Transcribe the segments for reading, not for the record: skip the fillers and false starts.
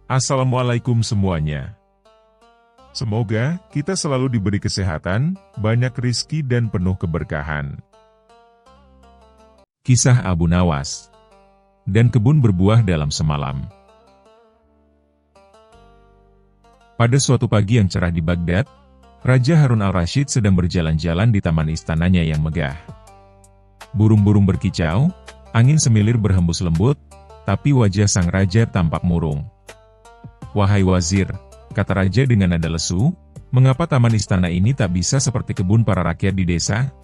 Assalamualaikum semuanya. Semoga kita selalu diberi kesehatan, banyak rizki dan penuh keberkahan. Kisah Abu Nawas dan kebun berbuah dalam semalam. Pada suatu pagi yang cerah di Baghdad, Raja Harun al-Rashid sedang berjalan-jalan di taman istananya yang megah. Burung-burung berkicau, angin semilir berhembus lembut, tapi wajah sang raja tampak murung. "Wahai wazir," kata raja dengan nada lesu, "mengapa taman istana ini tak bisa seperti kebun para rakyat di desa?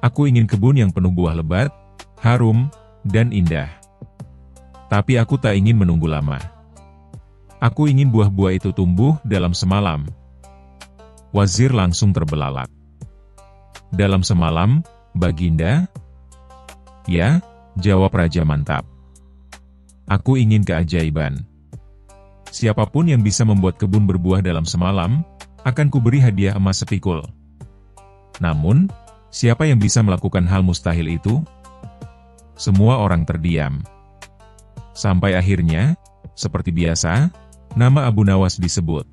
Aku ingin kebun yang penuh buah lebat, harum, dan indah. Tapi aku tak ingin menunggu lama. Aku ingin buah-buah itu tumbuh dalam semalam." Wazir langsung terbelalak. "Dalam semalam, Baginda?" "Ya," jawab raja mantap. "Aku ingin keajaiban. Siapapun yang bisa membuat kebun berbuah dalam semalam, akan kuberi hadiah emas sepikul. Namun, siapa yang bisa melakukan hal mustahil itu?" Semua orang terdiam. Sampai akhirnya, seperti biasa, nama Abu Nawas disebut.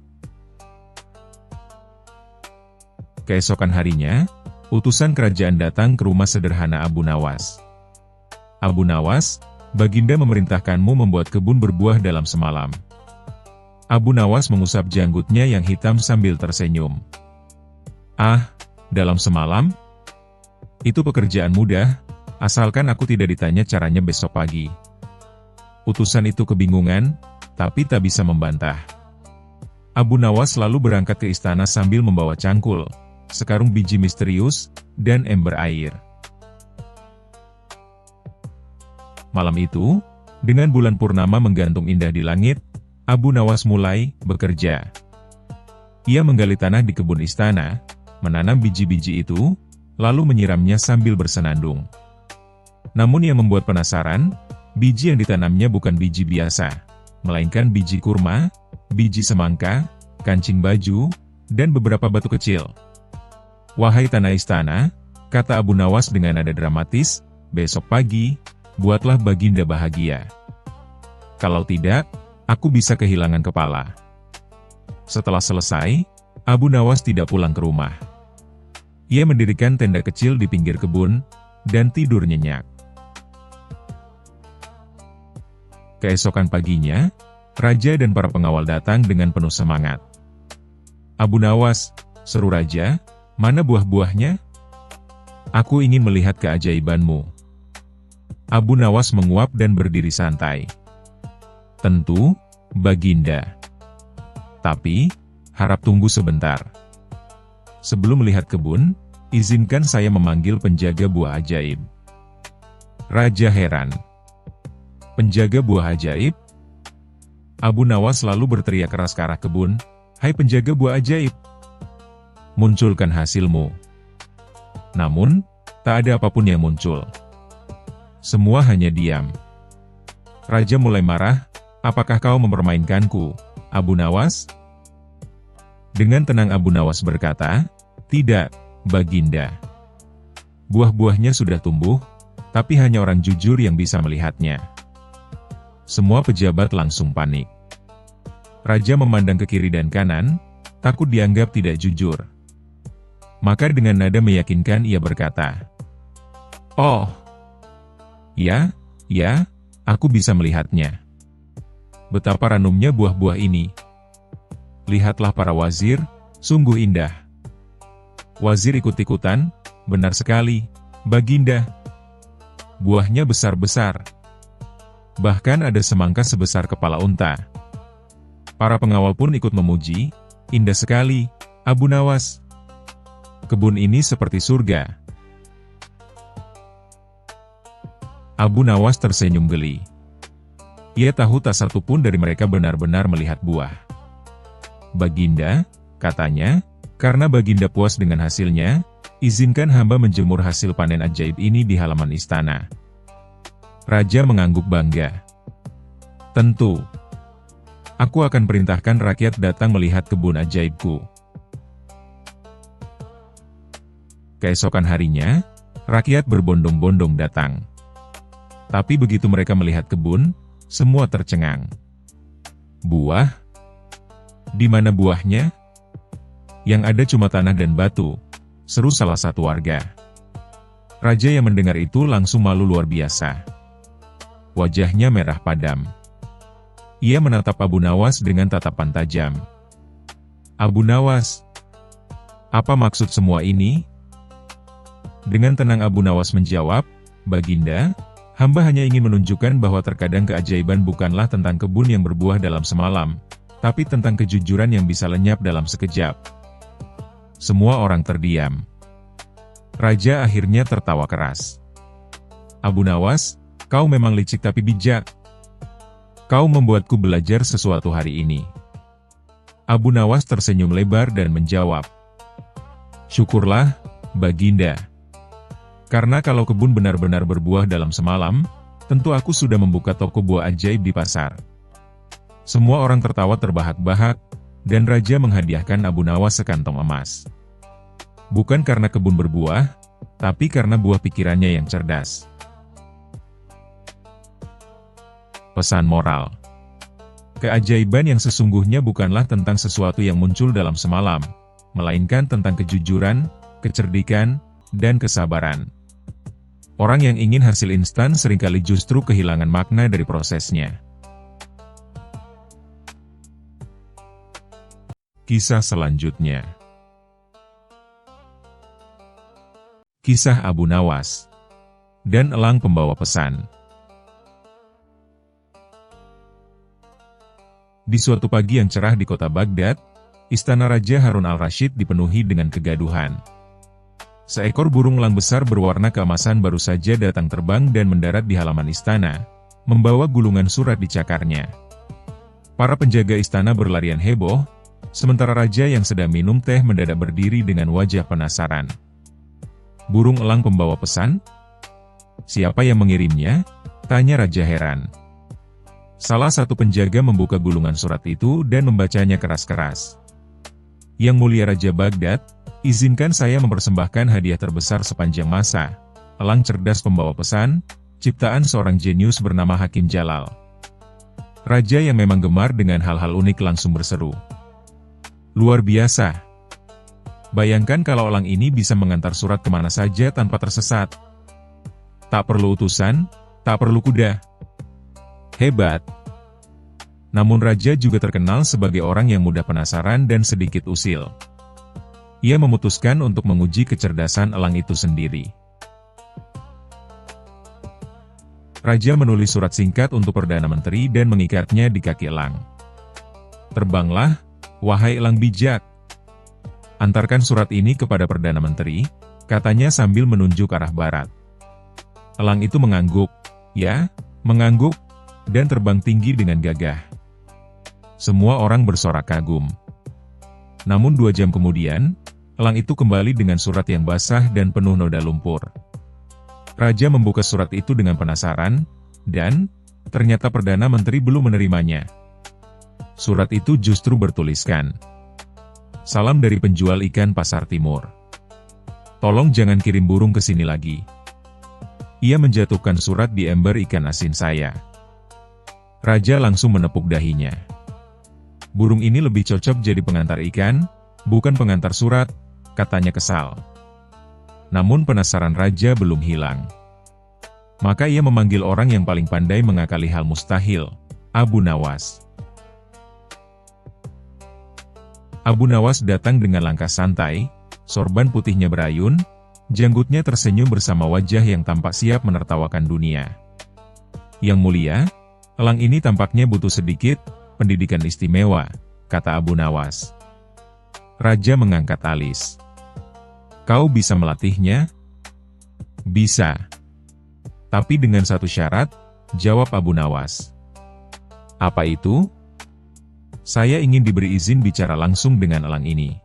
Keesokan harinya, utusan kerajaan datang ke rumah sederhana Abu Nawas. "Abu Nawas, Baginda memerintahkanmu membuat kebun berbuah dalam semalam." Abu Nawas mengusap janggutnya yang hitam sambil tersenyum. "Ah, dalam semalam? Itu pekerjaan mudah, asalkan aku tidak ditanya caranya besok pagi." Utusan itu kebingungan, tapi tak bisa membantah. Abu Nawas lalu berangkat ke istana sambil membawa cangkul, sekarung biji misterius, dan ember air. Malam itu, dengan bulan purnama menggantung indah di langit, Abu Nawas mulai bekerja. Ia menggali tanah di kebun istana, menanam biji-biji itu, lalu menyiramnya sambil bersenandung. Namun yang membuat penasaran, biji yang ditanamnya bukan biji biasa, melainkan biji kurma, biji semangka, kancing baju, dan beberapa batu kecil. "Wahai tanah istana," kata Abu Nawas dengan nada dramatis, "besok pagi, buatlah Baginda bahagia. Kalau tidak, aku bisa kehilangan kepala." Setelah selesai, Abu Nawas tidak pulang ke rumah. Ia mendirikan tenda kecil di pinggir kebun, dan tidur nyenyak. Keesokan paginya, raja dan para pengawal datang dengan penuh semangat. "Abu Nawas," seru raja, "mana buah-buahnya? Aku ingin melihat keajaibanmu." Abu Nawas menguap dan berdiri santai. "Tentu, Baginda. Tapi, harap tunggu sebentar. Sebelum melihat kebun, izinkan saya memanggil penjaga buah ajaib." Raja heran. "Penjaga buah ajaib?" Abu Nawas lalu berteriak keras ke arah kebun, "Hai penjaga buah ajaib! Munculkan hasilmu." Namun, tak ada apapun yang muncul. Semua hanya diam. Raja mulai marah, "Apakah kau mempermainkanku, Abu Nawas?" Dengan tenang Abu Nawas berkata, "Tidak, Baginda. Buah-buahnya sudah tumbuh, tapi hanya orang jujur yang bisa melihatnya." Semua pejabat langsung panik. Raja memandang ke kiri dan kanan, takut dianggap tidak jujur. Maka dengan nada meyakinkan ia berkata, "Oh, ya, aku bisa melihatnya. Betapa ranumnya buah-buah ini. Lihatlah para wazir, sungguh indah." Wazir ikut-ikutan, "Benar sekali, Baginda. Buahnya besar-besar. Bahkan ada semangka sebesar kepala unta." Para pengawal pun ikut memuji, "Indah sekali, Abu Nawas. Kebun ini seperti surga." Abu Nawas tersenyum geli. Ia tahu tak satu pun dari mereka benar-benar melihat buah. "Baginda," katanya, "karena Baginda puas dengan hasilnya, izinkan hamba menjemur hasil panen ajaib ini di halaman istana." Raja mengangguk bangga. "Tentu. Aku akan perintahkan rakyat datang melihat kebun ajaibku." Keesokan harinya, rakyat berbondong-bondong datang. Tapi begitu mereka melihat kebun, semua tercengang. Buah? Di mana buahnya? Yang ada cuma tanah dan batu, seru salah satu warga. Raja yang mendengar itu langsung malu luar biasa. Wajahnya merah padam. Ia menatap Abu Nawas dengan tatapan tajam. Abu Nawas, apa maksud semua ini? Dengan tenang Abu Nawas menjawab, Baginda, hamba hanya ingin menunjukkan bahwa terkadang keajaiban bukanlah tentang kebun yang berbuah dalam semalam, tapi tentang kejujuran yang bisa lenyap dalam sekejap. Semua orang terdiam. Raja akhirnya tertawa keras. Abu Nawas, kau memang licik tapi bijak. Kau membuatku belajar sesuatu hari ini. Abu Nawas tersenyum lebar dan menjawab, syukurlah, Baginda. Karena kalau kebun benar-benar berbuah dalam semalam, tentu aku sudah membuka toko buah ajaib di pasar. Semua orang tertawa terbahak-bahak, dan Raja menghadiahkan Abu Nawas sekantong emas. Bukan karena kebun berbuah, tapi karena buah pikirannya yang cerdas. Pesan moral. Keajaiban yang sesungguhnya bukanlah tentang sesuatu yang muncul dalam semalam, melainkan tentang kejujuran, kecerdikan, dan kesabaran. Orang yang ingin hasil instan seringkali justru kehilangan makna dari prosesnya. Kisah selanjutnya. Kisah Abu Nawas dan elang pembawa pesan. Di suatu pagi yang cerah di kota Baghdad, istana Raja Harun al-Rasyid dipenuhi dengan kegaduhan. Seekor burung elang besar berwarna keemasan baru saja datang terbang dan mendarat di halaman istana, membawa gulungan surat di cakarnya. Para penjaga istana berlarian heboh, sementara raja yang sedang minum teh mendadak berdiri dengan wajah penasaran. Burung elang pembawa pesan? Siapa yang mengirimnya? Tanya raja heran. Salah satu penjaga membuka gulungan surat itu dan membacanya keras-keras. Yang mulia Raja Baghdad, izinkan saya mempersembahkan hadiah terbesar sepanjang masa. Elang cerdas pembawa pesan, ciptaan seorang jenius bernama Hakim Jalal. Raja yang memang gemar dengan hal-hal unik langsung berseru. Luar biasa. Bayangkan kalau elang ini bisa mengantar surat kemana saja tanpa tersesat. Tak perlu utusan, tak perlu kuda. Hebat. Namun Raja juga terkenal sebagai orang yang mudah penasaran dan sedikit usil. Ia memutuskan untuk menguji kecerdasan elang itu sendiri. Raja menulis surat singkat untuk Perdana Menteri dan mengikatnya di kaki elang. Terbanglah, wahai elang bijak. Antarkan surat ini kepada Perdana Menteri, katanya sambil menunjuk arah barat. Elang itu mengangguk, ya, mengangguk, dan terbang tinggi dengan gagah. Semua orang bersorak kagum. Namun 2 jam kemudian, elang itu kembali dengan surat yang basah dan penuh noda lumpur. Raja membuka surat itu dengan penasaran, dan ternyata Perdana Menteri belum menerimanya. Surat itu justru bertuliskan, salam dari penjual ikan pasar timur. Tolong jangan kirim burung ke sini lagi. Ia menjatuhkan surat di ember ikan asin saya. Raja langsung menepuk dahinya. Burung ini lebih cocok jadi pengantar ikan, bukan pengantar surat, katanya kesal. Namun penasaran Raja belum hilang. Maka ia memanggil orang yang paling pandai mengakali hal mustahil, Abu Nawas. Abu Nawas datang dengan langkah santai, sorban putihnya berayun, janggutnya tersenyum bersama wajah yang tampak siap menertawakan dunia. Yang mulia, elang ini tampaknya butuh sedikit pendidikan istimewa, kata Abu Nawas. Raja mengangkat alis. Kau bisa melatihnya? Bisa. Tapi dengan satu syarat, jawab Abu Nawas. Apa itu? Saya ingin diberi izin bicara langsung dengan elang ini.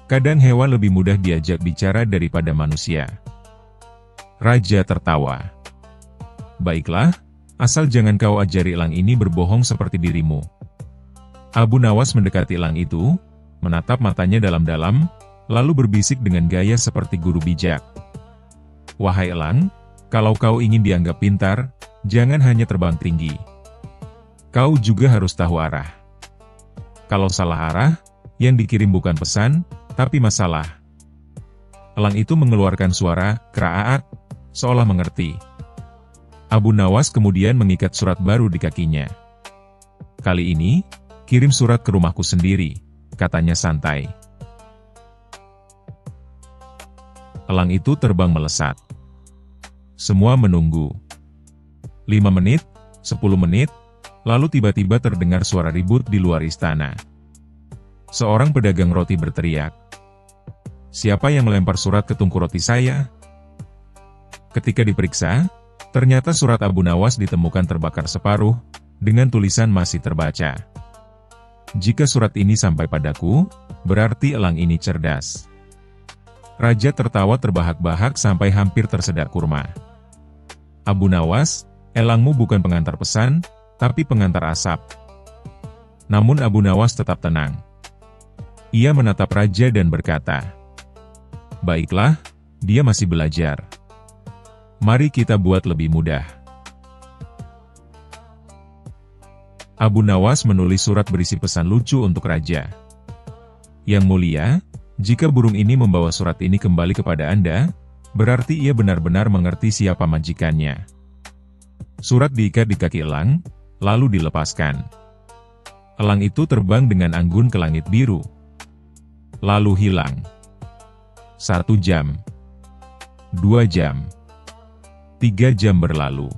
Kadang hewan lebih mudah diajak bicara daripada manusia. Raja tertawa. Baiklah, asal jangan kau ajari elang ini berbohong seperti dirimu. Abu Nawas mendekati elang itu, menatap matanya dalam-dalam, lalu berbisik dengan gaya seperti guru bijak. Wahai elang, kalau kau ingin dianggap pintar, jangan hanya terbang tinggi. Kau juga harus tahu arah. Kalau salah arah, yang dikirim bukan pesan, tapi masalah. Elang itu mengeluarkan suara "kraat", seolah mengerti. Abu Nawas kemudian mengikat surat baru di kakinya. Kali ini, kirim surat ke rumahku sendiri, katanya santai. Elang itu terbang melesat. Semua menunggu. 5 menit, 10 menit, lalu tiba-tiba terdengar suara ribut di luar istana. Seorang pedagang roti berteriak, "Siapa yang melempar surat ke tungku roti saya?" Ketika diperiksa, ternyata surat Abu Nawas ditemukan terbakar separuh, dengan tulisan masih terbaca. "Jika surat ini sampai padaku, berarti elang ini cerdas." Raja tertawa terbahak-bahak sampai hampir tersedak kurma. "Abu Nawas, elangmu bukan pengantar pesan, tapi pengantar asap." Namun Abu Nawas tetap tenang. Ia menatap raja dan berkata, "Baiklah, dia masih belajar. Mari kita buat lebih mudah." Abu Nawas menulis surat berisi pesan lucu untuk raja. "Yang mulia, jika burung ini membawa surat ini kembali kepada Anda, berarti ia benar-benar mengerti siapa majikannya." Surat diikat di kaki elang, lalu dilepaskan. Elang itu terbang dengan anggun ke langit biru. Lalu hilang. 1 jam. 2 jam. 3 jam berlalu.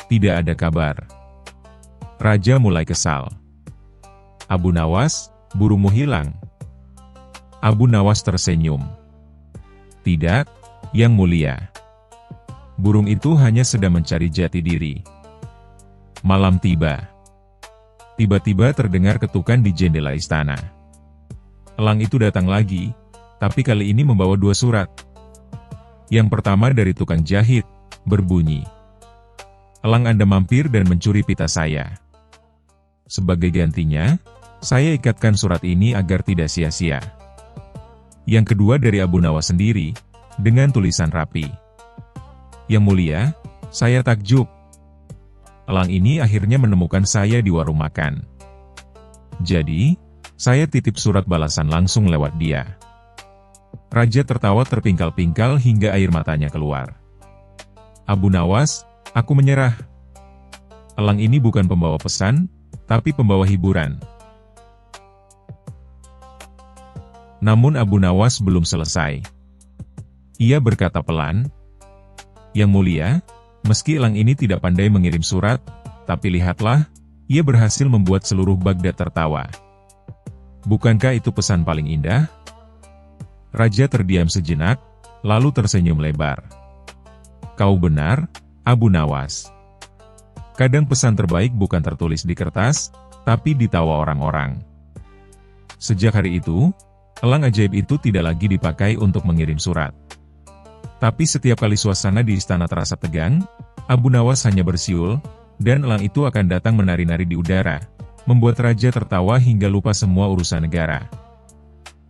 Tidak ada kabar. Raja mulai kesal. "Abu Nawas, burungmu hilang." Abu Nawas tersenyum. "Tidak, Yang Mulia. Burung itu hanya sedang mencari jati diri." Malam tiba. Tiba-tiba terdengar ketukan di jendela istana. Elang itu datang lagi, tapi kali ini membawa 2 surat. Yang pertama dari tukang jahit, berbunyi, "Elang Anda mampir dan mencuri pita saya. Sebagai gantinya, saya ikatkan surat ini agar tidak sia-sia." Yang kedua dari Abu Nawas sendiri, dengan tulisan rapi, "Yang Mulia, saya takjub. Elang ini akhirnya menemukan saya di warung makan. Jadi, saya titip surat balasan langsung lewat dia." Raja tertawa terpingkal-pingkal hingga air matanya keluar. "Abu Nawas, aku menyerah. Elang ini bukan pembawa pesan, tapi pembawa hiburan." Namun Abu Nawas belum selesai. Ia berkata pelan, "Yang Mulia, meski elang ini tidak pandai mengirim surat, tapi lihatlah, ia berhasil membuat seluruh Baghdad tertawa. Bukankah itu pesan paling indah?" Raja terdiam sejenak, lalu tersenyum lebar. "Kau benar, Abu Nawas. Kadang pesan terbaik bukan tertulis di kertas, tapi di tawa orang-orang." Sejak hari itu, elang ajaib itu tidak lagi dipakai untuk mengirim surat. Tapi setiap kali suasana di istana terasa tegang, Abu Nawas hanya bersiul, dan elang itu akan datang menari-nari di udara, membuat raja tertawa hingga lupa semua urusan negara.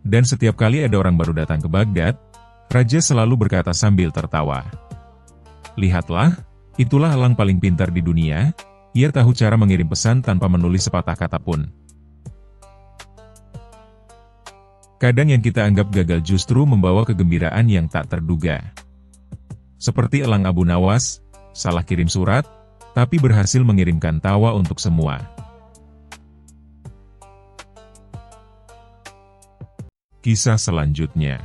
Dan setiap kali ada orang baru datang ke Baghdad, raja selalu berkata sambil tertawa, "Lihatlah, itulah elang paling pintar di dunia, ia tahu cara mengirim pesan tanpa menulis sepatah kata pun." Kadang yang kita anggap gagal justru membawa kegembiraan yang tak terduga. Seperti elang Abu Nawas, salah kirim surat, tapi berhasil mengirimkan tawa untuk semua. Kisah selanjutnya.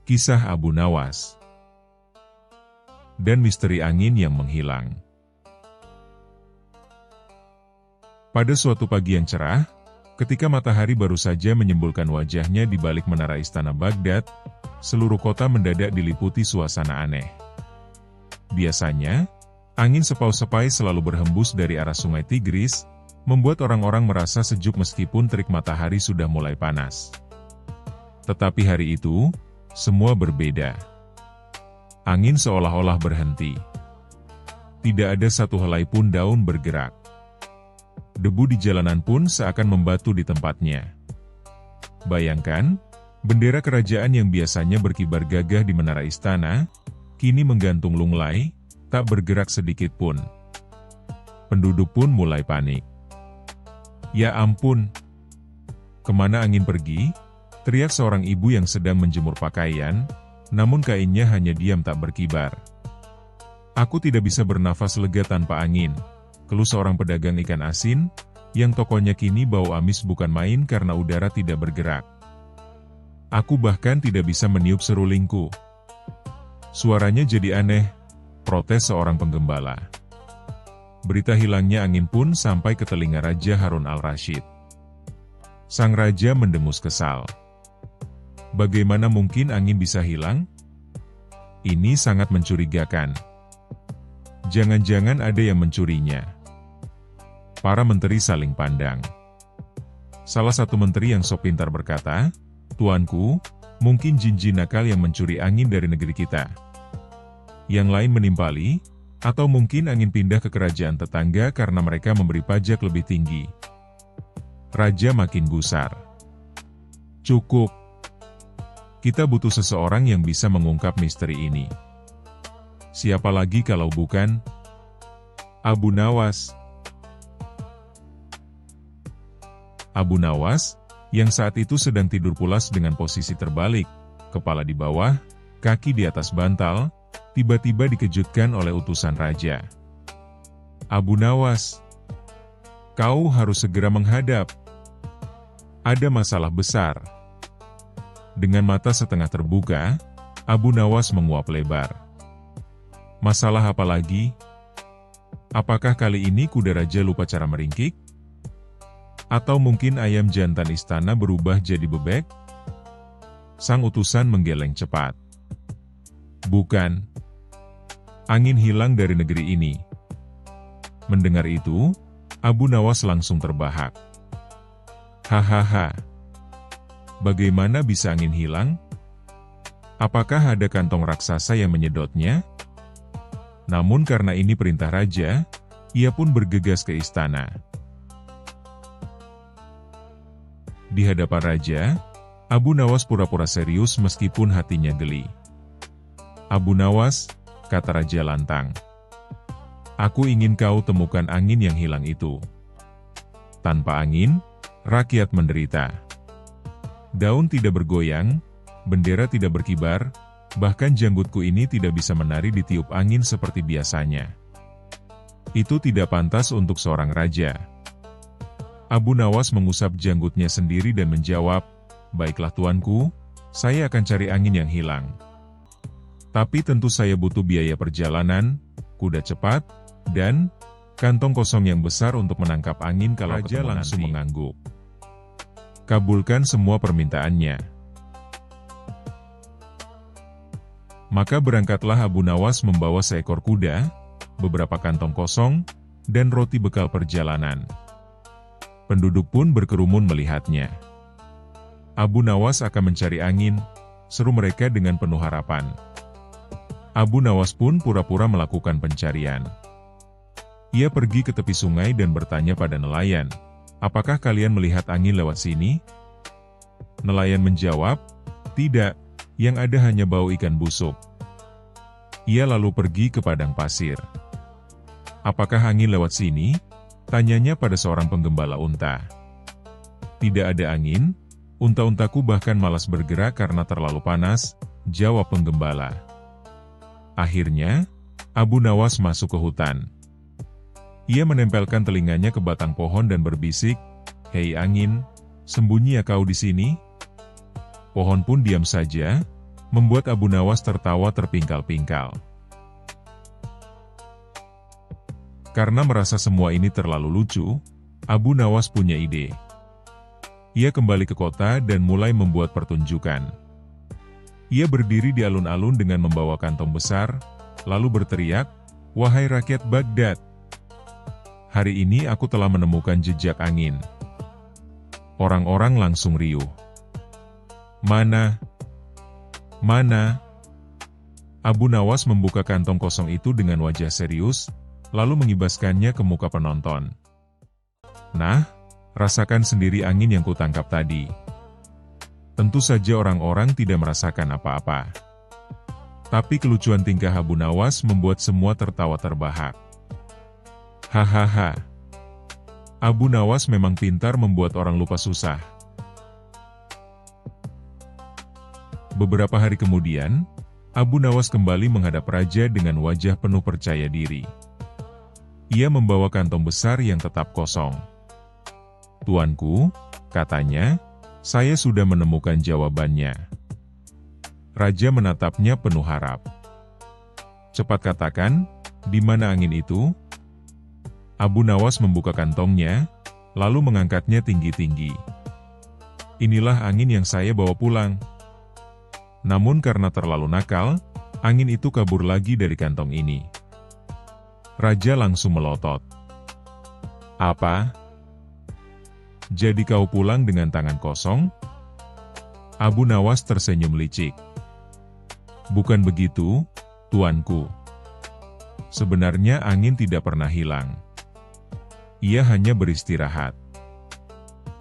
Kisah Abu Nawas dan misteri angin yang menghilang. Pada suatu pagi yang cerah, ketika matahari baru saja menyembulkan wajahnya di balik menara istana Baghdad, seluruh kota mendadak diliputi suasana aneh. Biasanya, angin sepau-sepai selalu berhembus dari arah sungai Tigris, membuat orang-orang merasa sejuk meskipun terik matahari sudah mulai panas. Tetapi hari itu, semua berbeda. Angin seolah-olah berhenti. Tidak ada satu helai pun daun bergerak. Debu di jalanan pun seakan membatu di tempatnya. Bayangkan, bendera kerajaan yang biasanya berkibar gagah di menara istana, kini menggantung lunglai, tak bergerak sedikit pun. Penduduk pun mulai panik. "Ya ampun! Kemana angin pergi?" teriak seorang ibu yang sedang menjemur pakaian, namun kainnya hanya diam tak berkibar. "Aku tidak bisa bernafas lega tanpa angin," keluh seorang pedagang ikan asin, yang tokonya kini bau amis bukan main karena udara tidak bergerak. "Aku bahkan tidak bisa meniup serulingku." Suaranya jadi aneh, protes seorang penggembala. Berita hilangnya angin pun sampai ke telinga Raja Harun al-Rasyid. Sang raja mendengus kesal. Bagaimana mungkin angin bisa hilang? Ini sangat mencurigakan. Jangan-jangan ada yang mencurinya. Para menteri saling pandang. Salah satu menteri yang sok pintar berkata, "Tuanku, mungkin jin-jin nakal yang mencuri angin dari negeri kita." Yang lain menimpali, atau mungkin angin pindah ke kerajaan tetangga karena mereka memberi pajak lebih tinggi. Raja makin gusar. "Cukup. Kita butuh seseorang yang bisa mengungkap misteri ini. Siapa lagi kalau bukan Abu Nawas?" Abu Nawas, yang saat itu sedang tidur pulas dengan posisi terbalik, kepala di bawah, kaki di atas bantal, tiba-tiba dikejutkan oleh utusan raja. "Abu Nawas, kau harus segera menghadap. Ada masalah besar." Dengan mata setengah terbuka, Abu Nawas menguap lebar. "Masalah apa lagi? Apakah kali ini kuda raja lupa cara meringkik? Atau mungkin ayam jantan istana berubah jadi bebek?" Sang utusan menggeleng cepat. "Bukan. Angin hilang dari negeri ini." Mendengar itu, Abu Nawas langsung terbahak. "Hahaha. Bagaimana bisa angin hilang? Apakah ada kantong raksasa yang menyedotnya?" Namun karena ini perintah raja, ia pun bergegas ke istana. Di hadapan raja, Abu Nawas pura-pura serius meskipun hatinya geli. "Abu Nawas," kata raja lantang, "aku ingin kau temukan angin yang hilang itu. Tanpa angin, rakyat menderita. Daun tidak bergoyang, bendera tidak berkibar, bahkan janggutku ini tidak bisa menari ditiup angin seperti biasanya. Itu tidak pantas untuk seorang raja." Abu Nawas mengusap janggutnya sendiri dan menjawab, "Baiklah tuanku, saya akan cari angin yang hilang. Tapi tentu saya butuh biaya perjalanan, kuda cepat, dan kantong kosong yang besar untuk menangkap angin kalau raja langsung mengangguk. "Kabulkan semua permintaannya." Maka berangkatlah Abu Nawas membawa seekor kuda, beberapa kantong kosong, dan roti bekal perjalanan. Penduduk pun berkerumun melihatnya. "Abu Nawas akan mencari angin," seru mereka dengan penuh harapan. Abu Nawas pun pura-pura melakukan pencarian. Ia pergi ke tepi sungai dan bertanya pada nelayan, "Apakah kalian melihat angin lewat sini?" Nelayan menjawab, "Tidak, yang ada hanya bau ikan busuk." Ia lalu pergi ke padang pasir. "Apakah angin lewat sini?" tanyanya pada seorang penggembala unta. "Tidak ada angin, unta-untaku bahkan malas bergerak karena terlalu panas," jawab penggembala. Akhirnya, Abu Nawas masuk ke hutan. Ia menempelkan telinganya ke batang pohon dan berbisik, "Hei angin, sembunyi ya kau di sini?" Pohon pun diam saja, membuat Abu Nawas tertawa terpingkal-pingkal. Karena merasa semua ini terlalu lucu, Abu Nawas punya ide. Ia kembali ke kota dan mulai membuat pertunjukan. Ia berdiri di alun-alun dengan membawa kantong besar, lalu berteriak, "Wahai rakyat Baghdad! Hari ini aku telah menemukan jejak angin." Orang-orang langsung riuh. "Mana? Mana?" Abu Nawas membuka kantong kosong itu dengan wajah serius, lalu mengibaskannya ke muka penonton. "Nah, rasakan sendiri angin yang kutangkap tadi." Tentu saja orang-orang tidak merasakan apa-apa. Tapi kelucuan tingkah Abu Nawas membuat semua tertawa terbahak. Hahaha. Abu Nawas memang pintar membuat orang lupa susah. Beberapa hari kemudian, Abu Nawas kembali menghadap raja dengan wajah penuh percaya diri. Ia membawa kantong besar yang tetap kosong. "Tuanku," katanya, "saya sudah menemukan jawabannya." Raja menatapnya penuh harap. "Cepat katakan, di mana angin itu?" Abu Nawas membuka kantongnya, lalu mengangkatnya tinggi-tinggi. "Inilah angin yang saya bawa pulang." Namun karena terlalu nakal, angin itu kabur lagi dari kantong ini. Raja langsung melotot. "Apa? Jadi kau pulang dengan tangan kosong?" Abu Nawas tersenyum licik. "Bukan begitu, tuanku. Sebenarnya angin tidak pernah hilang. Ia hanya beristirahat.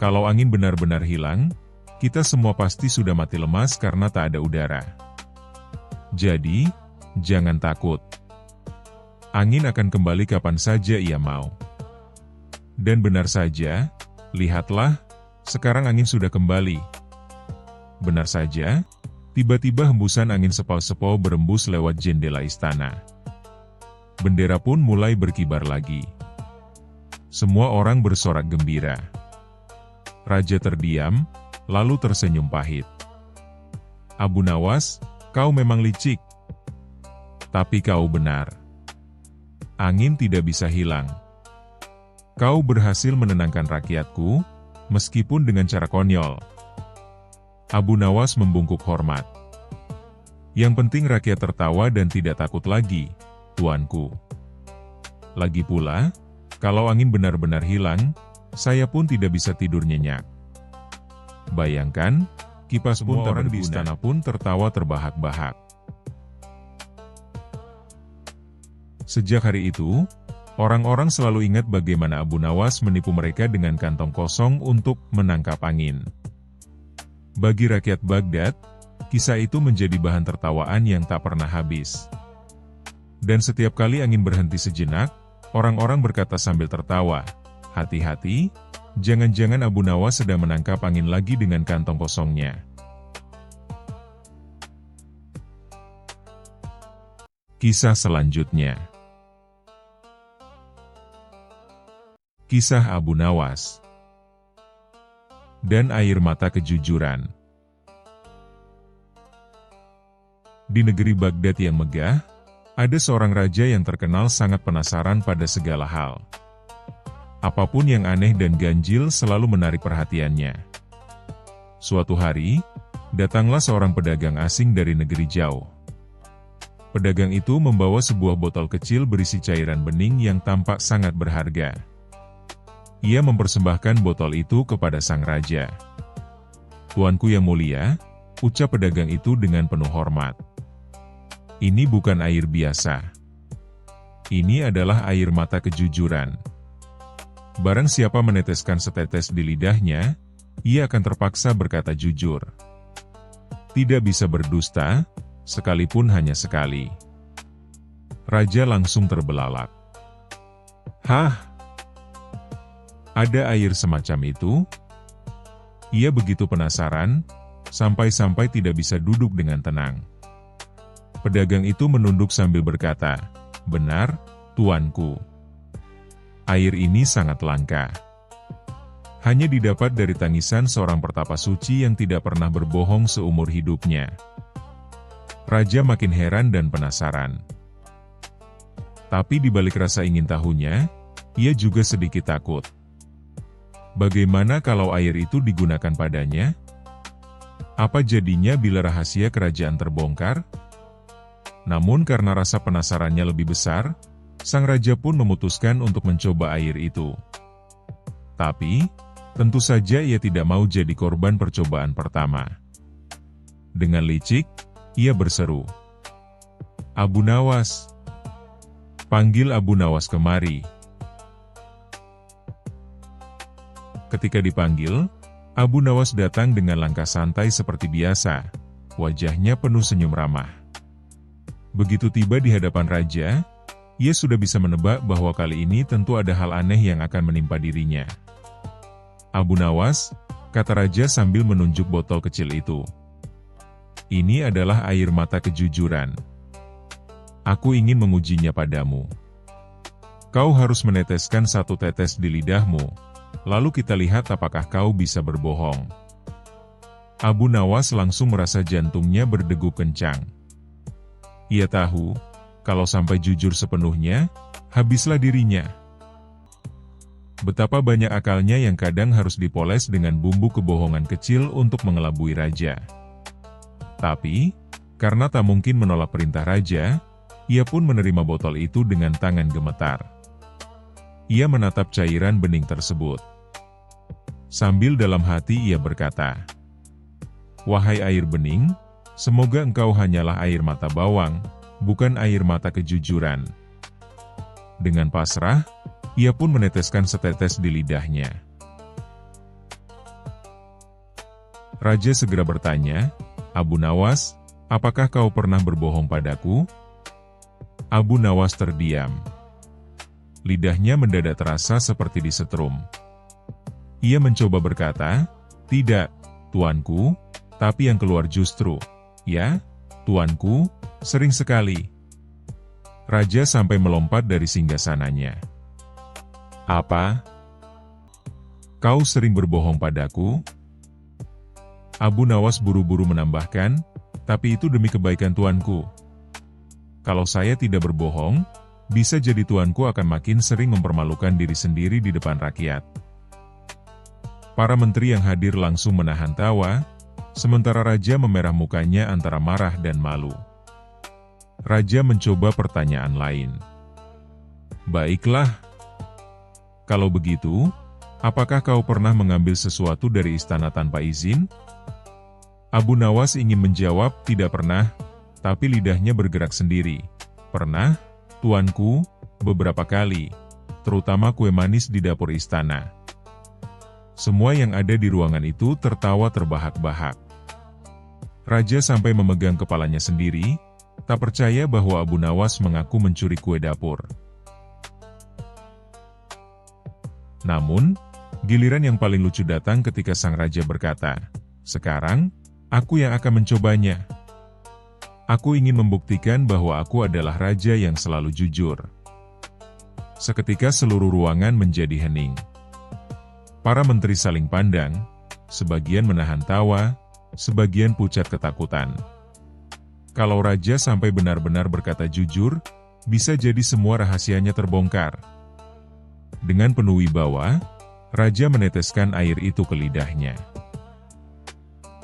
Kalau angin benar-benar hilang, kita semua pasti sudah mati lemas karena tak ada udara. Jadi, jangan takut. Angin akan kembali kapan saja ia mau." Dan benar saja, lihatlah, sekarang angin sudah kembali. Benar saja, tiba-tiba hembusan angin sepau-sepau berembus lewat jendela istana. Bendera pun mulai berkibar lagi. Semua orang bersorak gembira. Raja terdiam, lalu tersenyum pahit. "Abu Nawas, kau memang licik. Tapi kau benar. Angin tidak bisa hilang. Kau berhasil menenangkan rakyatku, meskipun dengan cara konyol." Abu Nawas membungkuk hormat. "Yang penting rakyat tertawa dan tidak takut lagi, tuanku. Lagi pula, kalau angin benar-benar hilang, saya pun tidak bisa tidur nyenyak." Bayangkan, kipas pun orang di istana pun tertawa terbahak-bahak. Sejak hari itu, orang-orang selalu ingat bagaimana Abu Nawas menipu mereka dengan kantong kosong untuk menangkap angin. Bagi rakyat Baghdad, kisah itu menjadi bahan tertawaan yang tak pernah habis. Dan setiap kali angin berhenti sejenak, orang-orang berkata sambil tertawa, "Hati-hati, jangan-jangan Abu Nawas sedang menangkap angin lagi dengan kantong kosongnya." Kisah selanjutnya. Kisah Abu Nawas dan air mata kejujuran. Di negeri Baghdad yang megah, ada seorang raja yang terkenal sangat penasaran pada segala hal. Apapun yang aneh dan ganjil selalu menarik perhatiannya. Suatu hari, datanglah seorang pedagang asing dari negeri jauh. Pedagang itu membawa sebuah botol kecil berisi cairan bening yang tampak sangat berharga. Ia mempersembahkan botol itu kepada sang raja. "Tuanku yang mulia," ucap pedagang itu dengan penuh hormat. "Ini bukan air biasa. Ini adalah air mata kejujuran. Barang siapa meneteskan setetes di lidahnya, ia akan terpaksa berkata jujur. Tidak bisa berdusta, sekalipun hanya sekali." Raja langsung terbelalak. "Hah? Ada air semacam itu?" Ia begitu penasaran, sampai-sampai tidak bisa duduk dengan tenang. Pedagang itu menunduk sambil berkata, "Benar, tuanku. Air ini sangat langka. Hanya didapat dari tangisan seorang pertapa suci yang tidak pernah berbohong seumur hidupnya." Raja makin heran dan penasaran. Tapi di balik rasa ingin tahunya, ia juga sedikit takut. Bagaimana kalau air itu digunakan padanya? Apa jadinya bila rahasia kerajaan terbongkar? Namun karena rasa penasarannya lebih besar, sang raja pun memutuskan untuk mencoba air itu. Tapi, tentu saja ia tidak mau jadi korban percobaan pertama. Dengan licik, ia berseru, "Abu Nawas, panggil Abu Nawas kemari." Ketika dipanggil, Abu Nawas datang dengan langkah santai seperti biasa, wajahnya penuh senyum ramah. Begitu tiba di hadapan raja, ia sudah bisa menebak bahwa kali ini tentu ada hal aneh yang akan menimpa dirinya. "Abu Nawas," kata raja sambil menunjuk botol kecil itu. "Ini adalah air mata kejujuran. Aku ingin mengujinya padamu. Kau harus meneteskan 1 tetes di lidahmu, lalu kita lihat apakah kau bisa berbohong." Abu Nawas langsung merasa jantungnya berdegup kencang. Ia tahu, kalau sampai jujur sepenuhnya, habislah dirinya. Betapa banyak akalnya yang kadang harus dipoles dengan bumbu kebohongan kecil untuk mengelabui raja. Tapi, karena tak mungkin menolak perintah raja, ia pun menerima botol itu dengan tangan gemetar. Ia menatap cairan bening tersebut. Sambil dalam hati ia berkata, "Wahai air bening, semoga engkau hanyalah air mata bawang, bukan air mata kejujuran." Dengan pasrah, ia pun meneteskan setetes di lidahnya. Raja segera bertanya, "Abu Nawas, apakah kau pernah berbohong padaku?" Abu Nawas terdiam. Lidahnya mendadak terasa seperti disetrum. Ia mencoba berkata, "Tidak, tuanku," tapi yang keluar justru, "Ya, tuanku, sering sekali." Raja sampai melompat dari singgasananya. "Apa? Kau sering berbohong padaku?" Abu Nawas buru-buru menambahkan, "Tapi itu demi kebaikan tuanku. Kalau saya tidak berbohong, bisa jadi tuanku akan makin sering mempermalukan diri sendiri di depan rakyat." Para menteri yang hadir langsung menahan tawa, sementara raja memerah mukanya antara marah dan malu. Raja mencoba pertanyaan lain. "Baiklah. Kalau begitu, apakah kau pernah mengambil sesuatu dari istana tanpa izin?" Abu Nawas ingin menjawab tidak pernah, tapi lidahnya bergerak sendiri. "Pernah, tuanku, beberapa kali, terutama kue manis di dapur istana." Semua yang ada di ruangan itu tertawa terbahak-bahak. Raja sampai memegang kepalanya sendiri, tak percaya bahwa Abu Nawas mengaku mencuri kue dapur. Namun, giliran yang paling lucu datang ketika sang raja berkata, "Sekarang, aku yang akan mencobanya. Aku ingin membuktikan bahwa aku adalah raja yang selalu jujur." Seketika seluruh ruangan menjadi hening. Para menteri saling pandang, sebagian menahan tawa, sebagian pucat ketakutan. Kalau raja sampai benar-benar berkata jujur, bisa jadi semua rahasianya terbongkar. Dengan penuh wibawa, raja meneteskan air itu ke lidahnya.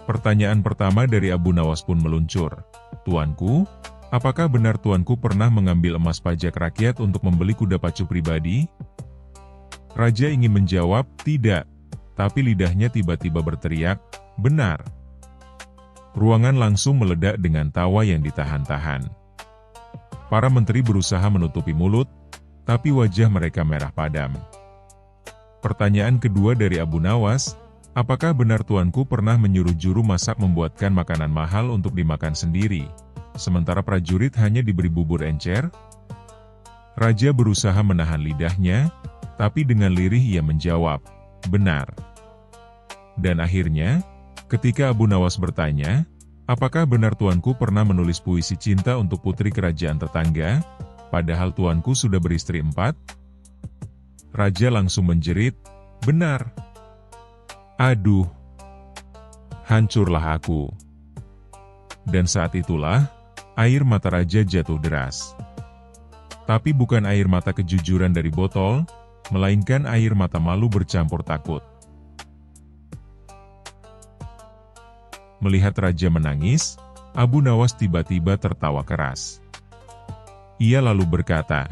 Pertanyaan pertama dari Abu Nawas pun meluncur. "Tuanku, apakah benar tuanku pernah mengambil emas pajak rakyat untuk membeli kuda pacu pribadi?" Raja ingin menjawab, "Tidak," tapi lidahnya tiba-tiba berteriak, "Benar." Ruangan langsung meledak dengan tawa yang ditahan-tahan. Para menteri berusaha menutupi mulut, tapi wajah mereka merah padam. Pertanyaan kedua dari Abu Nawas, "Apakah benar tuanku pernah menyuruh juru masak membuatkan makanan mahal untuk dimakan sendiri, sementara prajurit hanya diberi bubur encer?" Raja berusaha menahan lidahnya, tapi dengan lirih ia menjawab, "Benar." Dan akhirnya, ketika Abu Nawas bertanya, "Apakah benar tuanku pernah menulis puisi cinta untuk putri kerajaan tetangga, padahal tuanku sudah beristri 4?" Raja langsung menjerit, "Benar." Aduh, hancurlah aku. Dan saat itulah, air mata raja jatuh deras. Tapi bukan air mata kejujuran dari botol, melainkan air mata malu bercampur takut. Melihat raja menangis, Abu Nawas tiba-tiba tertawa keras. Ia lalu berkata,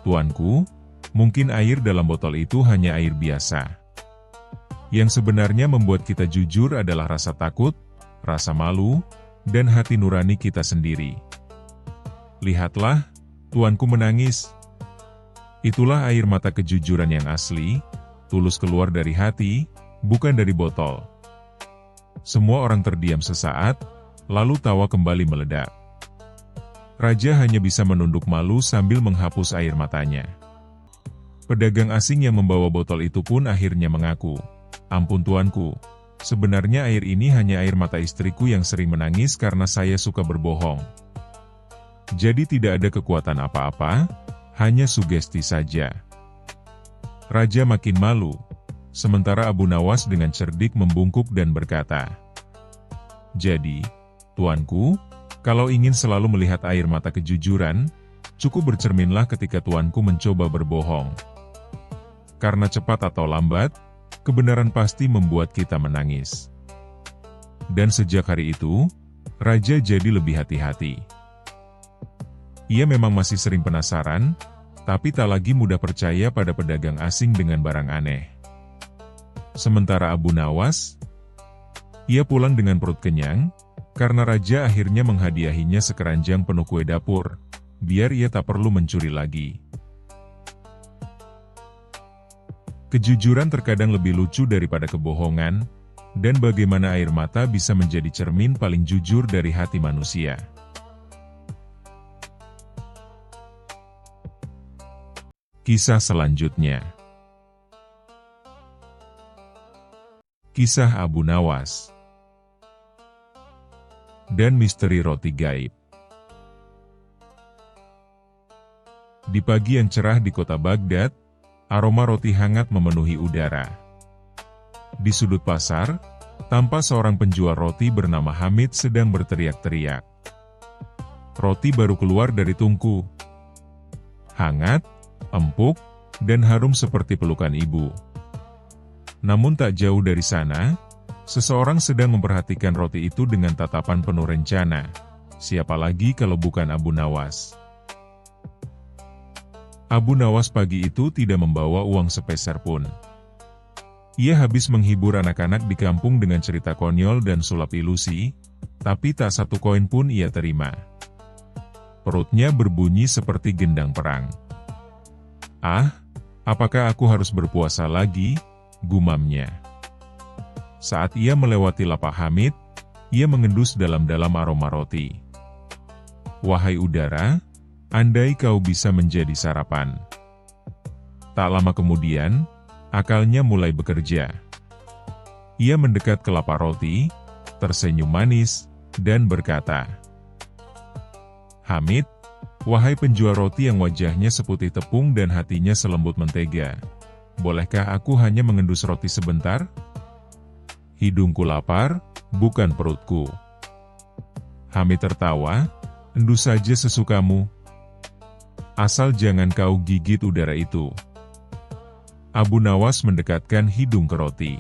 "Tuanku, mungkin air dalam botol itu hanya air biasa. Yang sebenarnya membuat kita jujur adalah rasa takut, rasa malu, dan hati nurani kita sendiri. Lihatlah, tuanku menangis. Itulah air mata kejujuran yang asli, tulus keluar dari hati, bukan dari botol." Semua orang terdiam sesaat, lalu tawa kembali meledak. Raja hanya bisa menunduk malu sambil menghapus air matanya. Pedagang asing yang membawa botol itu pun akhirnya mengaku, "Ampun tuanku, sebenarnya air ini hanya air mata istriku yang sering menangis karena saya suka berbohong. Jadi tidak ada kekuatan apa-apa, hanya sugesti saja." Raja makin malu, sementara Abu Nawas dengan cerdik membungkuk dan berkata, "Jadi, tuanku, kalau ingin selalu melihat air mata kejujuran, cukup bercerminlah ketika tuanku mencoba berbohong. Karena cepat atau lambat, kebenaran pasti membuat kita menangis." Dan sejak hari itu, Raja jadi lebih hati-hati. Ia memang masih sering penasaran, tapi tak lagi mudah percaya pada pedagang asing dengan barang aneh. Sementara Abu Nawas, ia pulang dengan perut kenyang, karena Raja akhirnya menghadiahinya sekeranjang penuh kue dapur, biar ia tak perlu mencuri lagi. Kejujuran terkadang lebih lucu daripada kebohongan, dan bagaimana air mata bisa menjadi cermin paling jujur dari hati manusia. Kisah selanjutnya. Kisah Abu Nawas dan misteri roti gaib. Di pagi yang cerah di kota Baghdad, aroma roti hangat memenuhi udara. Di sudut pasar, tampak seorang penjual roti bernama Hamid sedang berteriak-teriak. Roti baru keluar dari tungku. Hangat, empuk, dan harum seperti pelukan ibu. Namun tak jauh dari sana, seseorang sedang memperhatikan roti itu dengan tatapan penuh rencana. Siapa lagi kalau bukan Abu Nawas? Abu Nawas pagi itu tidak membawa uang sepeser pun. Ia habis menghibur anak-anak di kampung dengan cerita konyol dan sulap ilusi, tapi tak satu koin pun ia terima. Perutnya berbunyi seperti gendang perang. "Ah, apakah aku harus berpuasa lagi?" gumamnya. Saat ia melewati lapak Hamid, ia mengendus dalam-dalam aroma roti. "Wahai udara, andai kau bisa menjadi sarapan." Tak lama kemudian, akalnya mulai bekerja. Ia mendekat ke lapak roti, tersenyum manis, dan berkata, "Hamid, wahai penjual roti yang wajahnya seputih tepung dan hatinya selembut mentega, bolehkah aku hanya mengendus roti sebentar? Hidungku lapar, bukan perutku." Hamid tertawa, "Endus saja sesukamu. Asal jangan kau gigit udara itu." Abu Nawas mendekatkan hidung ke roti.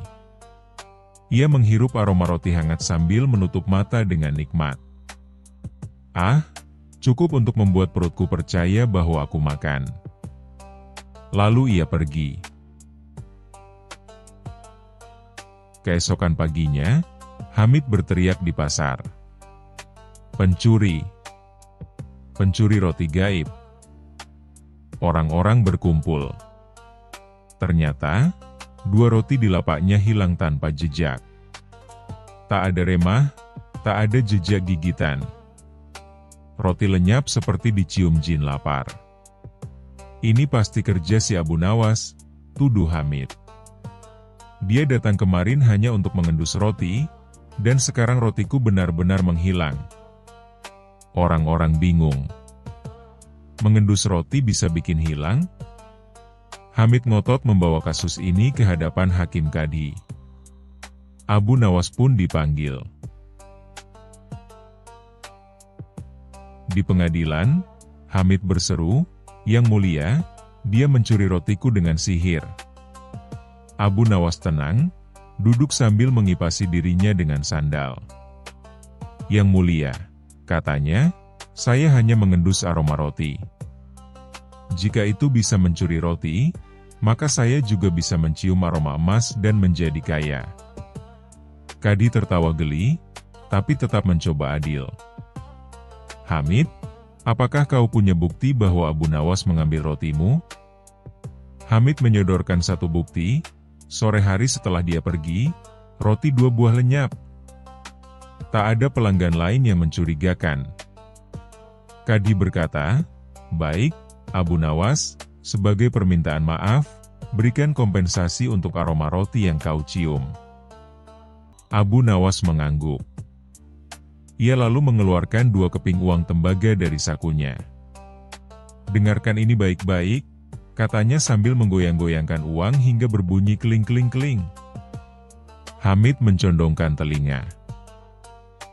Ia menghirup aroma roti hangat sambil menutup mata dengan nikmat. "Ah, cukup untuk membuat perutku percaya bahwa aku makan." Lalu ia pergi. Keesokan paginya, Hamid berteriak di pasar, "Pencuri! Pencuri roti gaib!" Orang-orang berkumpul. Ternyata, 2 roti di lapaknya hilang tanpa jejak. Tak ada remah, tak ada jejak gigitan. Roti lenyap seperti dicium jin lapar. "Ini pasti kerja si Abu Nawas," tuduh Hamid. "Dia datang kemarin hanya untuk mengendus roti, dan sekarang rotiku benar-benar menghilang." Orang-orang bingung. Mengendus roti bisa bikin hilang? Hamid ngotot membawa kasus ini ke hadapan Hakim Kadhi. Abu Nawas pun dipanggil. Di pengadilan, Hamid berseru, "Yang mulia, dia mencuri rotiku dengan sihir." Abu Nawas tenang, duduk sambil mengipasi dirinya dengan sandal. "Yang mulia," katanya, "saya hanya mengendus aroma roti. Jika itu bisa mencuri roti, maka saya juga bisa mencium aroma emas dan menjadi kaya." Kadhi tertawa geli, tapi tetap mencoba adil. "Hamid, apakah kau punya bukti bahwa Abu Nawas mengambil rotimu?" Hamid menyodorkan satu bukti. Sore hari setelah dia pergi, roti 2 buah lenyap. Tak ada pelanggan lain yang mencurigakan. Kadi berkata, "Baik, Abu Nawas, sebagai permintaan maaf, berikan kompensasi untuk aroma roti yang kau cium." Abu Nawas mengangguk. Ia lalu mengeluarkan 2 keping uang tembaga dari sakunya. "Dengarkan ini baik-baik," katanya sambil menggoyang-goyangkan uang hingga berbunyi keling-keling-keling. Hamid mencondongkan telinga.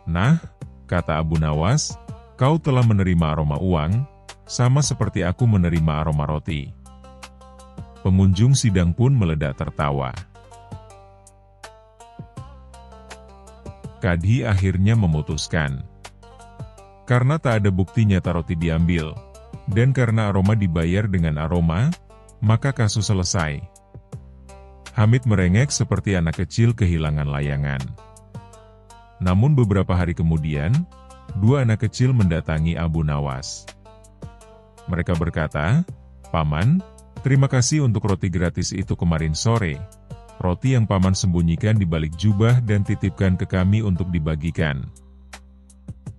"Nah," kata Abu Nawas, "kau telah menerima aroma uang, sama seperti aku menerima aroma roti." Pengunjung sidang pun meledak tertawa. Kadhi akhirnya memutuskan. Karena tak ada bukti nyata roti diambil, dan karena aroma dibayar dengan aroma, maka kasus selesai. Hamid merengek seperti anak kecil kehilangan layangan. Namun beberapa hari kemudian, 2 anak kecil mendatangi Abu Nawas. Mereka berkata, "Paman, terima kasih untuk roti gratis itu kemarin sore. Roti yang Paman sembunyikan di balik jubah dan titipkan ke kami untuk dibagikan."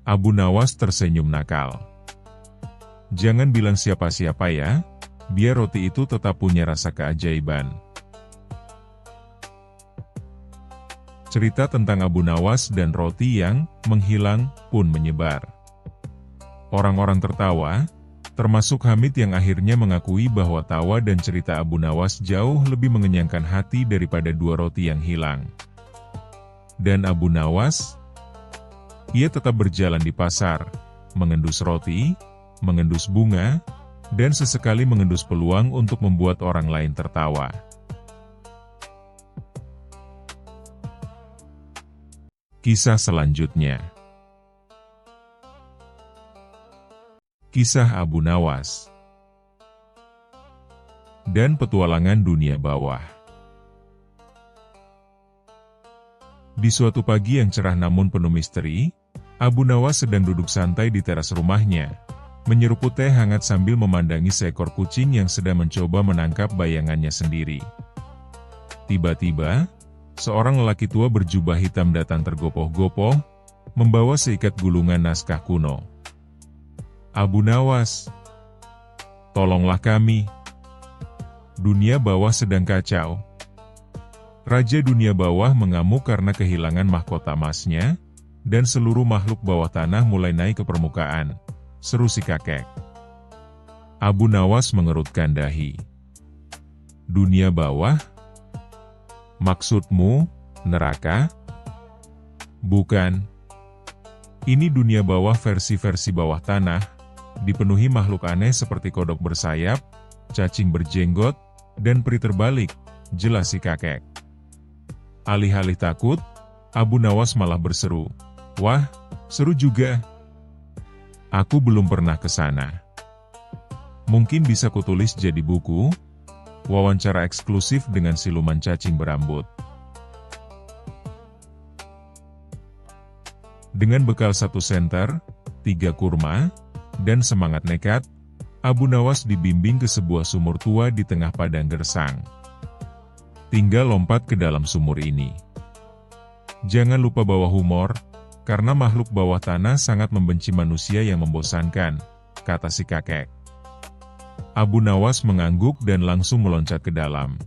Abu Nawas tersenyum nakal. "Jangan bilang siapa-siapa ya, biar roti itu tetap punya rasa keajaiban." Cerita tentang Abu Nawas dan roti yang menghilang pun menyebar. Orang-orang tertawa, termasuk Hamid yang akhirnya mengakui bahwa tawa dan cerita Abu Nawas jauh lebih mengenyangkan hati daripada 2 roti yang hilang. Dan Abu Nawas, ia tetap berjalan di pasar, mengendus roti, mengendus bunga, dan sesekali mengendus peluang untuk membuat orang lain tertawa. Kisah selanjutnya. Kisah Abu Nawas dan petualangan dunia bawah. Di suatu pagi yang cerah namun penuh misteri, Abu Nawas sedang duduk santai di teras rumahnya, menyeruput teh hangat sambil memandangi seekor kucing yang sedang mencoba menangkap bayangannya sendiri. Tiba-tiba, seorang lelaki tua berjubah hitam datang tergopoh-gopoh, membawa seikat gulungan naskah kuno. "Abu Nawas, tolonglah kami. Dunia bawah sedang kacau." Raja dunia bawah mengamuk karena kehilangan mahkota emasnya, dan seluruh makhluk bawah tanah mulai naik ke permukaan, seru si kakek. Abu Nawas mengerutkan dahi. "Dunia bawah? Maksudmu, neraka?" "Bukan. Ini dunia bawah versi-versi bawah tanah, dipenuhi makhluk aneh seperti kodok bersayap, cacing berjenggot, dan peri terbalik," jelas si kakek. Alih-alih takut, Abu Nawas malah berseru, "Wah, seru juga. Aku belum pernah ke sana. Mungkin bisa kutulis jadi buku, wawancara eksklusif dengan siluman cacing berambut." Dengan bekal 1 senter, 3 kurma, dan semangat nekat, Abu Nawas dibimbing ke sebuah sumur tua di tengah padang gersang. "Tinggal lompat ke dalam sumur ini. Jangan lupa bawa humor, karena makhluk bawah tanah sangat membenci manusia yang membosankan," kata si kakek. Abu Nawas mengangguk dan langsung meloncat ke dalam.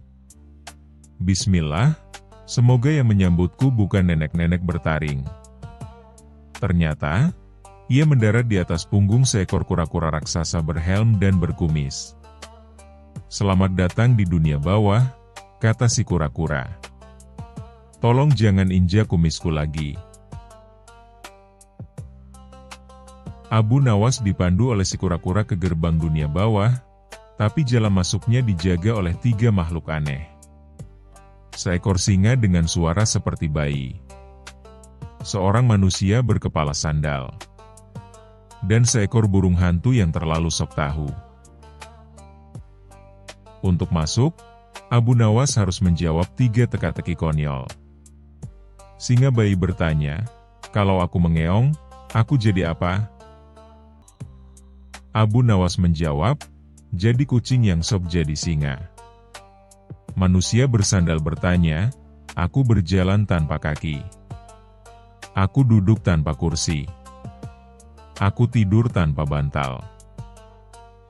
"Bismillah, semoga yang menyambutku bukan nenek-nenek bertaring." Ternyata, ia mendarat di atas punggung seekor kura-kura raksasa berhelm dan berkumis. "Selamat datang di dunia bawah," kata si kura-kura. "Tolong jangan injak kumisku lagi." Abu Nawas dipandu oleh si kura-kura ke gerbang dunia bawah, tapi jalan masuknya dijaga oleh 3 makhluk aneh. Seekor singa dengan suara seperti bayi, seorang manusia berkepala sandal, dan seekor burung hantu yang terlalu sok tahu. Untuk masuk, Abu Nawas harus menjawab 3 teka-teki konyol. Singa bayi bertanya, "Kalau aku mengeong, aku jadi apa?" Abu Nawas menjawab, "Jadi kucing yang sok jadi singa." Manusia bersandal bertanya, "Aku berjalan tanpa kaki. Aku duduk tanpa kursi." Aku tidur tanpa bantal.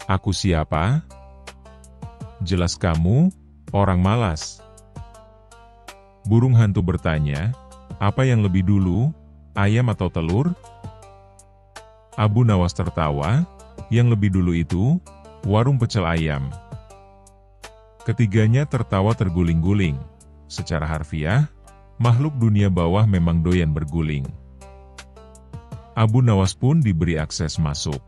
Aku siapa? Jelas kamu, orang malas. Burung hantu bertanya, apa yang lebih dulu, ayam atau telur? Abu Nawas tertawa, yang lebih dulu itu, warung pecel ayam. Ketiganya tertawa terguling-guling. Secara harfiah, makhluk dunia bawah memang doyan berguling. Abu Nawas pun diberi akses masuk.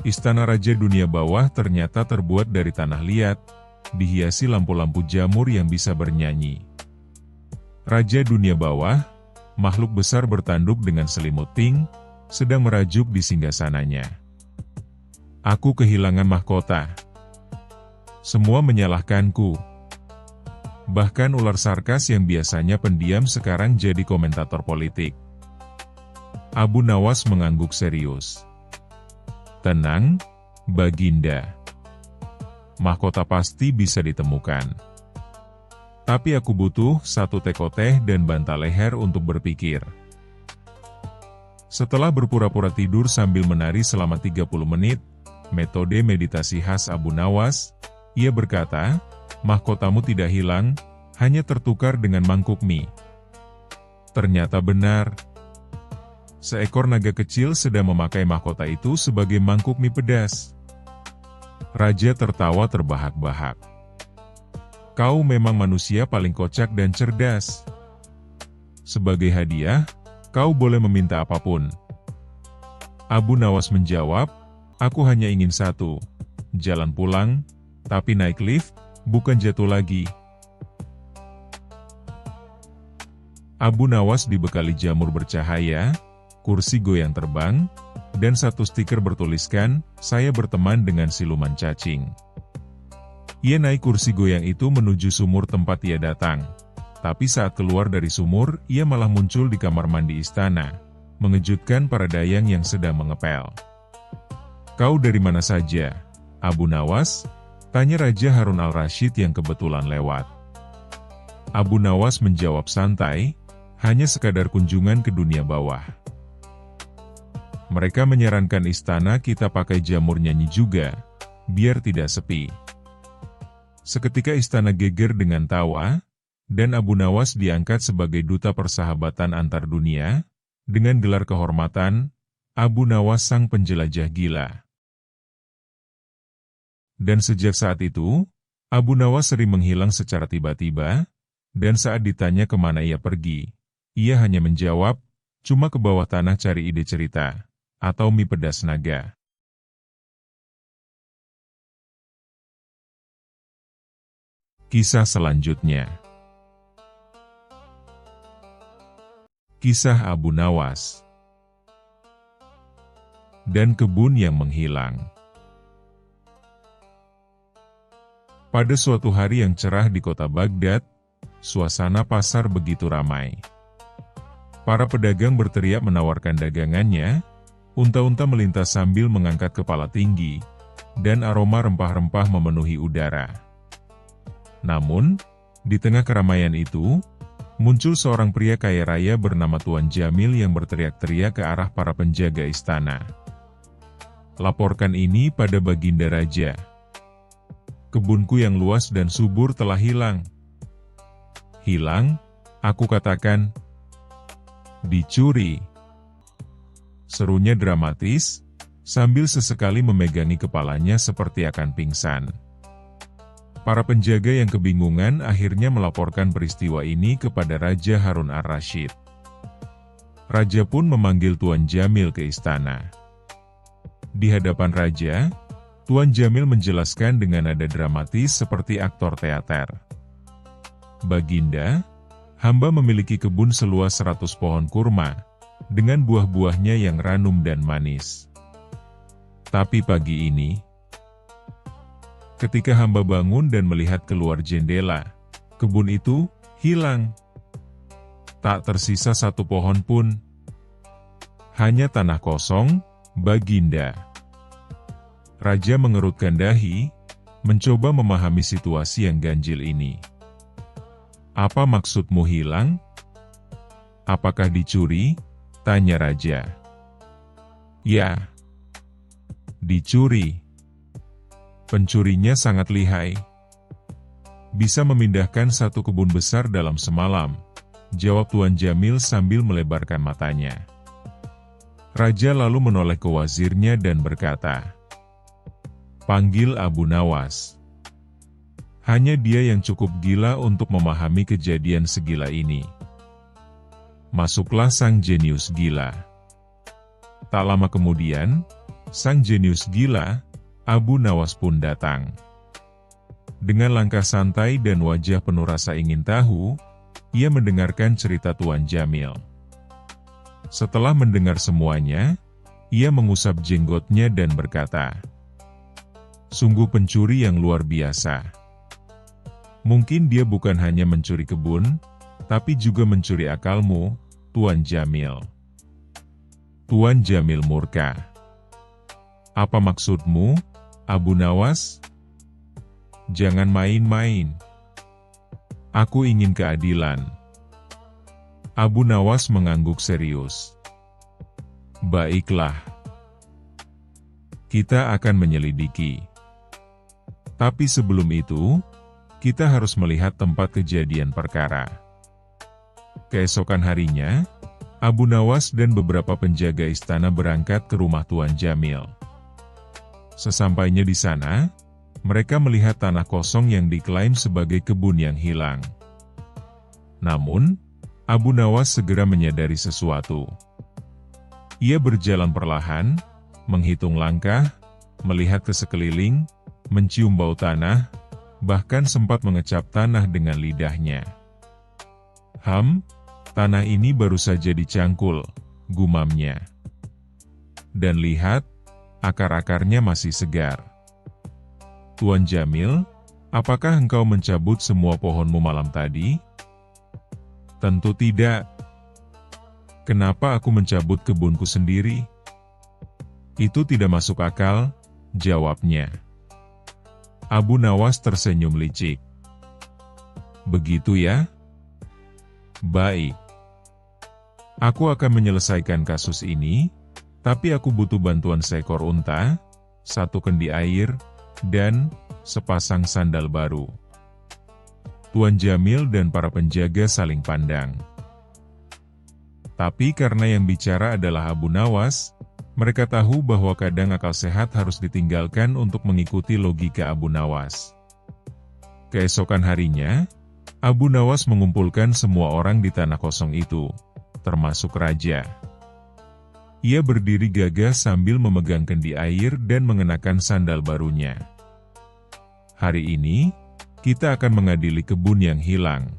Istana Raja Dunia Bawah ternyata terbuat dari tanah liat, dihiasi lampu-lampu jamur yang bisa bernyanyi. Raja Dunia Bawah, makhluk besar bertanduk dengan selimut pink, sedang merajuk di singgasananya. Aku kehilangan mahkota. Semua menyalahkanku. Bahkan ular sarkas yang biasanya pendiam sekarang jadi komentator politik. Abu Nawas mengangguk serius. Tenang, Baginda. Mahkota pasti bisa ditemukan. Tapi aku butuh satu teko teh dan bantal leher untuk berpikir. Setelah berpura-pura tidur sambil menari selama 30 menit, metode meditasi khas Abu Nawas, ia berkata, mahkotamu tidak hilang, hanya tertukar dengan mangkuk mie. Ternyata benar. Seekor naga kecil sedang memakai mahkota itu sebagai mangkuk mie pedas. Raja tertawa terbahak-bahak. Kau memang manusia paling kocak dan cerdas. Sebagai hadiah, kau boleh meminta apapun. Abu Nawas menjawab, aku hanya ingin satu, jalan pulang, tapi naik lift, bukan jatuh lagi. Abu Nawas dibekali jamur bercahaya, kursi goyang terbang, dan satu stiker bertuliskan, saya berteman dengan siluman cacing. Ia naik kursi goyang itu menuju sumur tempat ia datang. Tapi saat keluar dari sumur, ia malah muncul di kamar mandi istana, mengejutkan para dayang yang sedang mengepel. Kau dari mana saja, Abu Nawas? Tanya Raja Harun al-Rasyid yang kebetulan lewat. Abu Nawas menjawab santai, hanya sekadar kunjungan ke dunia bawah. Mereka menyarankan istana kita pakai jamur nyanyi juga, biar tidak sepi. Seketika istana geger dengan tawa, dan Abu Nawas diangkat sebagai duta persahabatan antar dunia, dengan gelar kehormatan, Abu Nawas sang penjelajah gila. Dan sejak saat itu, Abu Nawas sering menghilang secara tiba-tiba, dan saat ditanya kemana ia pergi, ia hanya menjawab, cuma ke bawah tanah cari ide cerita, atau mie pedas naga. Kisah selanjutnya. Kisah Abu Nawas dan kebun yang menghilang. Pada suatu hari yang cerah di kota Baghdad, suasana pasar begitu ramai. Para pedagang berteriak menawarkan dagangannya, unta-unta melintas sambil mengangkat kepala tinggi, dan aroma rempah-rempah memenuhi udara. Namun, di tengah keramaian itu, muncul seorang pria kaya raya bernama Tuan Jamil yang berteriak-teriak ke arah para penjaga istana. Laporkan ini pada Baginda Raja. Kebunku yang luas dan subur telah hilang. Hilang? Aku katakan. Dicuri. Serunya dramatis, sambil sesekali memegangi kepalanya seperti akan pingsan. Para penjaga yang kebingungan akhirnya melaporkan peristiwa ini kepada Raja Harun al-Rasyid. Raja pun memanggil Tuan Jamil ke istana. Di hadapan Raja, Tuan Jamil menjelaskan dengan nada dramatis seperti aktor teater. Baginda, hamba memiliki kebun seluas 100 pohon kurma, dengan buah-buahnya yang ranum dan manis. Tapi pagi ini, ketika hamba bangun dan melihat keluar jendela, kebun itu hilang. Tak tersisa satu pohon pun. Hanya tanah kosong, Baginda. Raja mengerutkan dahi, mencoba memahami situasi yang ganjil ini. Apa maksudmu hilang? Apakah dicuri? Tanya raja. Ya, dicuri. Pencurinya sangat lihai. Bisa memindahkan satu kebun besar dalam semalam, jawab Tuan Jamil sambil melebarkan matanya. Raja lalu menoleh ke wazirnya dan berkata, "Panggil Abu Nawas. Hanya dia yang cukup gila untuk memahami kejadian segila ini." Masuklah sang jenius gila. Tak lama kemudian, sang jenius gila, Abu Nawas pun datang. Dengan langkah santai dan wajah penuh rasa ingin tahu, ia mendengarkan cerita Tuan Jamil. Setelah mendengar semuanya, ia mengusap jenggotnya dan berkata, "Sungguh pencuri yang luar biasa. Mungkin dia bukan hanya mencuri kebun, tapi juga mencuri akalmu, Tuan Jamil." Tuan Jamil murka. "Apa maksudmu, Abu Nawas? Jangan main-main. Aku ingin keadilan." Abu Nawas mengangguk serius. "Baiklah. Kita akan menyelidiki. Tapi sebelum itu, kita harus melihat tempat kejadian perkara." Keesokan harinya, Abu Nawas dan beberapa penjaga istana berangkat ke rumah Tuan Jamil. Sesampainya di sana, mereka melihat tanah kosong yang diklaim sebagai kebun yang hilang. Namun, Abu Nawas segera menyadari sesuatu. Ia berjalan perlahan, menghitung langkah, melihat ke sekeliling, mencium bau tanah, bahkan sempat mengecap tanah dengan lidahnya. Tanah ini baru saja dicangkul," gumamnya. "Dan lihat, akar-akarnya masih segar. Tuan Jamil, apakah engkau mencabut semua pohonmu malam tadi?" "Tentu tidak. Kenapa aku mencabut kebunku sendiri?" "Itu tidak masuk akal," jawabnya. Abu Nawas tersenyum licik. "Begitu ya? Baik. Aku akan menyelesaikan kasus ini, tapi aku butuh bantuan seekor unta, satu kendi air, dan sepasang sandal baru." Tuan Jamil dan para penjaga saling pandang. Tapi karena yang bicara adalah Abu Nawas, mereka tahu bahwa kadang akal sehat harus ditinggalkan untuk mengikuti logika Abu Nawas. Keesokan harinya, Abu Nawas mengumpulkan semua orang di tanah kosong itu, termasuk raja. Ia berdiri gagah sambil memegang kendi air dan mengenakan sandal barunya. "Hari ini, kita akan mengadili kebun yang hilang."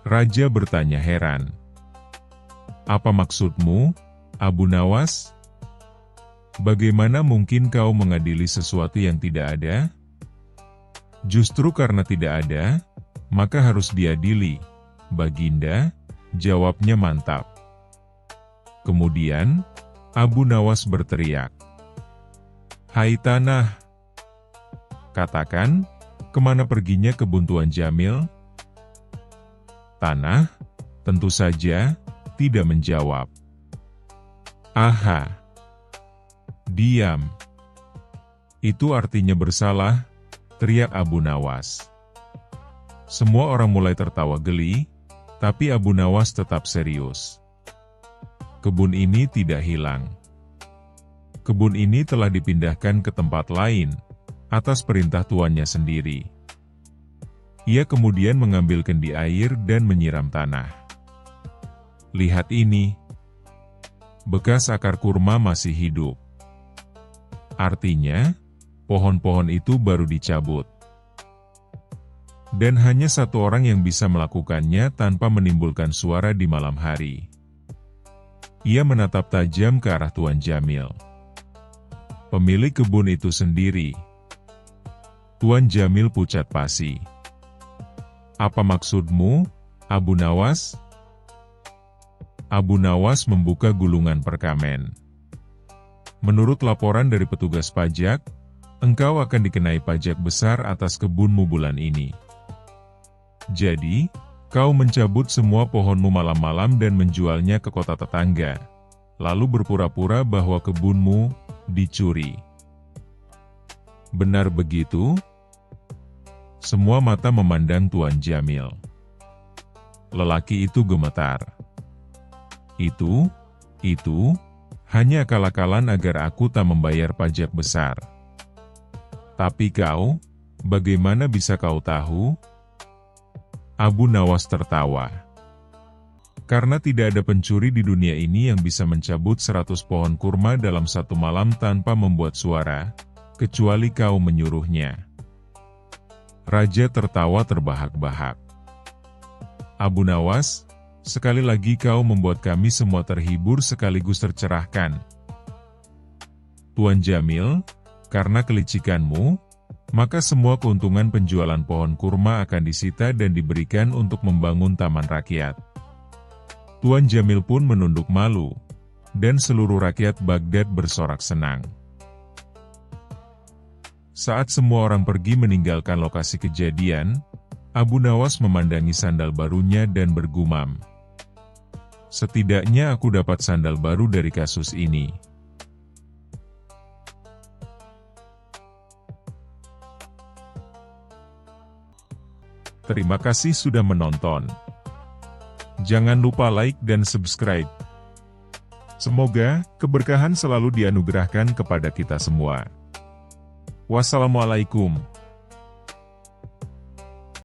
Raja bertanya heran. "Apa maksudmu, Abu Nawas? Bagaimana mungkin kau mengadili sesuatu yang tidak ada?" "Justru karena tidak ada, maka harus diadili, Baginda," jawabnya mantap. Kemudian, Abu Nawas berteriak, "Hai tanah! Katakan, kemana perginya kebun Tuan Jamil?" Tanah, tentu saja, tidak menjawab. "Aha! Diam! Itu artinya bersalah," teriak Abu Nawas. Semua orang mulai tertawa geli, tapi Abu Nawas tetap serius. "Kebun ini tidak hilang. Kebun ini telah dipindahkan ke tempat lain, atas perintah tuannya sendiri." Ia kemudian mengambil kendi air dan menyiram tanah. "Lihat ini. Bekas akar kurma masih hidup. Artinya, pohon-pohon itu baru dicabut. Dan hanya satu orang yang bisa melakukannya tanpa menimbulkan suara di malam hari." Ia menatap tajam ke arah Tuan Jamil. "Pemilik kebun itu sendiri." Tuan Jamil pucat pasi. "Apa maksudmu, Abu Nawas?" Abu Nawas membuka gulungan perkamen. "Menurut laporan dari petugas pajak, engkau akan dikenai pajak besar atas kebunmu bulan ini. Jadi, Kau mencabut semua pohonmu malam-malam dan menjualnya ke kota tetangga, lalu berpura-pura bahwa kebunmu dicuri. Benar begitu? Semua mata memandang Tuan Jamil. Lelaki itu gemetar. Itu hanya akal-akalan agar aku tak membayar pajak besar. Tapi kau, bagaimana bisa kau tahu? Abu Nawas tertawa. Karena tidak ada pencuri di dunia ini yang bisa mencabut 100 pohon kurma dalam satu malam tanpa membuat suara, kecuali kau menyuruhnya. Raja tertawa terbahak-bahak. Abu Nawas, sekali lagi kau membuat kami semua terhibur sekaligus tercerahkan. Tuan Jamil, karena kelicikanmu, maka semua keuntungan penjualan pohon kurma akan disita dan diberikan untuk membangun taman rakyat. Tuan Jamil pun menunduk malu, dan seluruh rakyat Baghdad bersorak senang. Saat semua orang pergi meninggalkan lokasi kejadian, Abu Nawas memandangi sandal barunya dan bergumam. Setidaknya aku dapat sandal baru dari kasus ini. Terima kasih sudah menonton. Jangan lupa like dan subscribe. Semoga keberkahan selalu dianugerahkan kepada kita semua. Wassalamualaikum.